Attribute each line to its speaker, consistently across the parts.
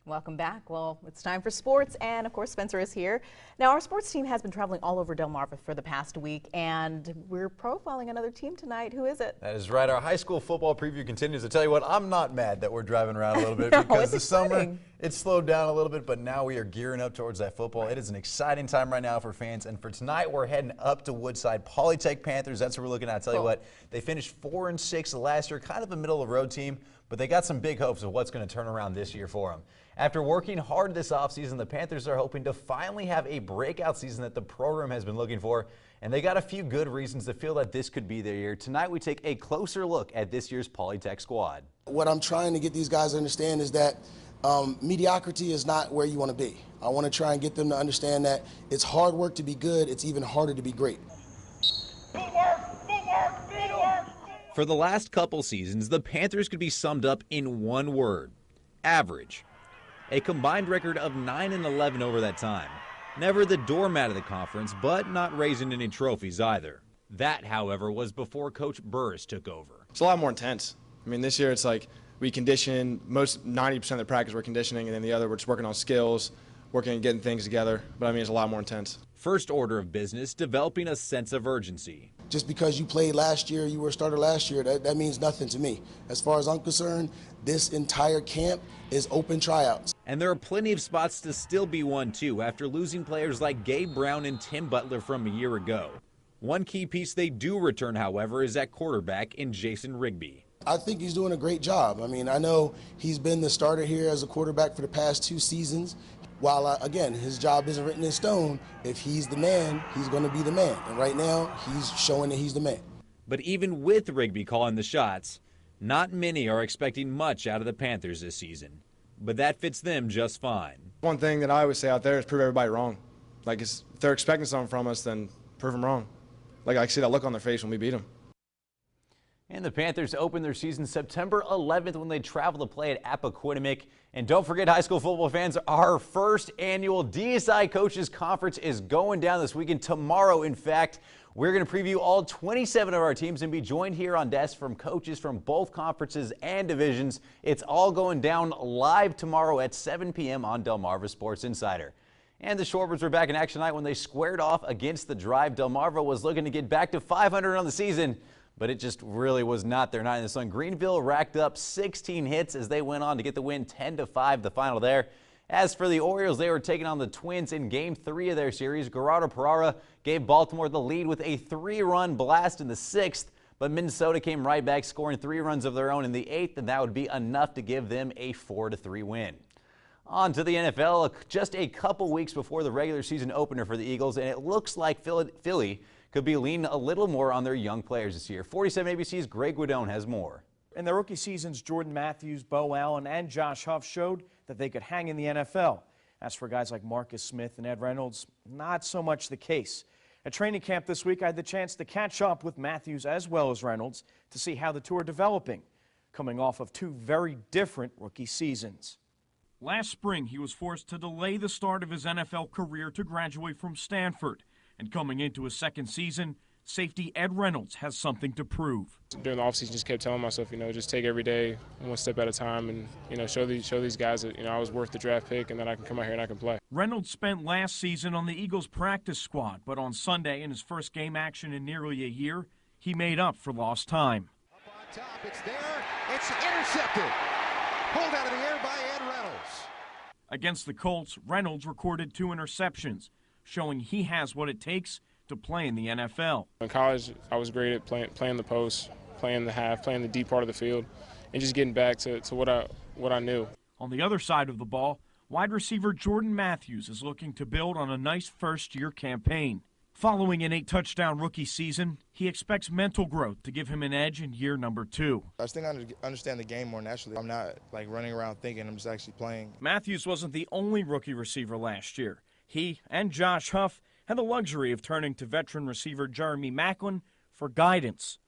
Speaker 1: Welcome back. Well, it's time for sports, and of course Spencer is here. Now, our sports team has been traveling all over Delmarva for the past week, and we're profiling another team tonight. Who is it?
Speaker 2: That is right. Our high school football preview continues. I tell you what, I'm not mad that we're driving around a little bit because the summer, it slowed down a little bit, but now we are gearing up towards that football. It is an exciting time right now for fans, and for tonight, we're heading up to Woodside. Polytech Panthers, that's what we're looking at. I tell you what, they finished 4-6 last year, kind of a middle-of-the-road team, but they got some big hopes of what's going to turn around this year for them. After working hard this offseason, the Panthers are hoping to finally have a breakout season that the program has been looking for, and they got a few good reasons to feel that this could be their year. Tonight, we take a closer look at this year's Polytech squad.
Speaker 3: What I'm trying to get these guys to understand is that mediocrity is not where you want to be. I want to try and get them to understand that it's hard work to be good. It's even harder to be great.
Speaker 2: For the last couple seasons, the Panthers could be summed up in one word: average. A combined record of 9-11 over that time. Never the doormat of the conference, but not raising any trophies either. That, however, was before Coach Burris took over.
Speaker 4: It's a lot more intense. I mean, this year it's like we condition, 90% of the practice we're conditioning, and then the other we're just working on skills, working and getting things together. But I mean, it's a lot more intense.
Speaker 2: First order of business, developing a sense of urgency.
Speaker 3: Just because you played last year, you were a starter last year, that means nothing to me. As far as I'm concerned, this entire camp is open tryouts.
Speaker 2: And there are plenty of spots to still be won too after losing players like Gabe Brown and Tim Butler from a year ago. One key piece they do return, however, is at quarterback in Jason Rigby.
Speaker 3: I think he's doing a great job. I mean, I know he's been the starter here as a quarterback for the past 2 seasons. While, again, his job isn't written in stone, if he's the man, he's going to be the man. And right now, he's showing that he's the man.
Speaker 2: But even with Rigby calling the shots, not many are expecting much out of the Panthers this season. But that fits them just fine.
Speaker 4: One thing that I always say out there is prove everybody wrong. Like, if they're expecting something from us, then prove them wrong. Like, I see that look on their face when we beat them.
Speaker 2: And the Panthers open their season September 11th when they travel to play at Appoquinimink. And don't forget, high school football fans, our first annual DSI Coaches Conference is going down this weekend. Tomorrow, in fact, we're going to preview all 27 of our teams and be joined here on desk from coaches from both conferences and divisions. It's all going down live tomorrow at 7 p.m. on Delmarva Sports Insider. And the Shorebirds were back in action tonight when they squared off against the Drive. Delmarva was looking to get back to 500 on the season, but it just really was not their night in the sun. Greenville racked up 16 hits as they went on to get the win 10-5, the final there. As for the Orioles, they were taking on the Twins in Game 3 of their series. Gerardo Parra gave Baltimore the lead with a 3-run blast in the 6th, but Minnesota came right back, scoring 3 runs of their own in the 8th, and that would be enough to give them a 4-3 win. On to the NFL, just a couple weeks before the regular season opener for the Eagles, and it looks like Philly could be leaning a little more on their young players this year. 47 ABC's Greg Guidone has more.
Speaker 5: In their rookie seasons, Jordan Matthews, Bo Allen, and Josh Huff showed that they could hang in the NFL. As for guys like Marcus Smith and Ed Reynolds, not so much the case. At training camp this week, I had the chance to catch up with Matthews as well as Reynolds to see how the two are developing, coming off of 2 very different rookie seasons.
Speaker 6: Last spring, he was forced to delay the start of his NFL career to graduate from Stanford. And coming into his second season, safety Ed Reynolds has something to prove.
Speaker 7: During the offseason, just kept telling myself, just take every day one step at a time and, show these guys that, I was worth the draft pick and that I can come out here and I can play.
Speaker 6: Reynolds spent last season on the Eagles practice squad, but on Sunday in his first game action in nearly a year, he made up for lost time.
Speaker 8: Up on top, it's there, it's intercepted. Pulled out of the air by Ed Reynolds.
Speaker 6: Against the Colts, Reynolds recorded 2 interceptions, showing he has what it takes to play in the NFL.
Speaker 7: In college, I was great at playing the post, playing the half, playing the deep part of the field, and just getting back to what I knew.
Speaker 6: On the other side of the ball, wide receiver Jordan Matthews is looking to build on a nice first-year campaign. Following an 8-touchdown rookie season, he expects mental growth to give him an edge in year number 2.
Speaker 9: I just think I understand the game more naturally. I'm not running around thinking, I'm just actually playing.
Speaker 6: Matthews wasn't the only rookie receiver last year. He and Josh Huff had the luxury of turning to veteran receiver Jeremy Maclin for guidance.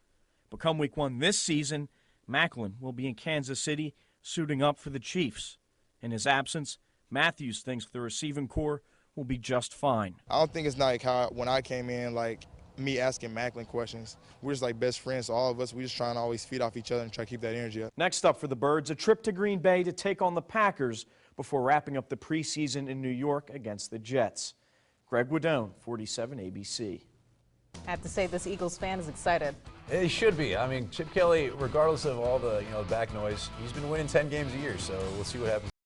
Speaker 6: But come week 1 this season, Maclin will be in Kansas City suiting up for the Chiefs. In his absence, Matthews thinks the receiving corps will be just fine.
Speaker 9: I don't think it's like how when I came in, me asking Macklin questions. We're just like best friends, so all of us, we just trying to always feed off each other and try to keep that energy up.
Speaker 5: Next up for the Birds, a trip to Green Bay to take on the Packers before wrapping up the preseason in New York against the Jets. Greg Woodone, 47 ABC.
Speaker 1: I have to say, this Eagles fan is excited.
Speaker 10: He should be. I mean, Chip Kelly, regardless of all the back noise, he's been winning 10 games a year, so we'll see what happens.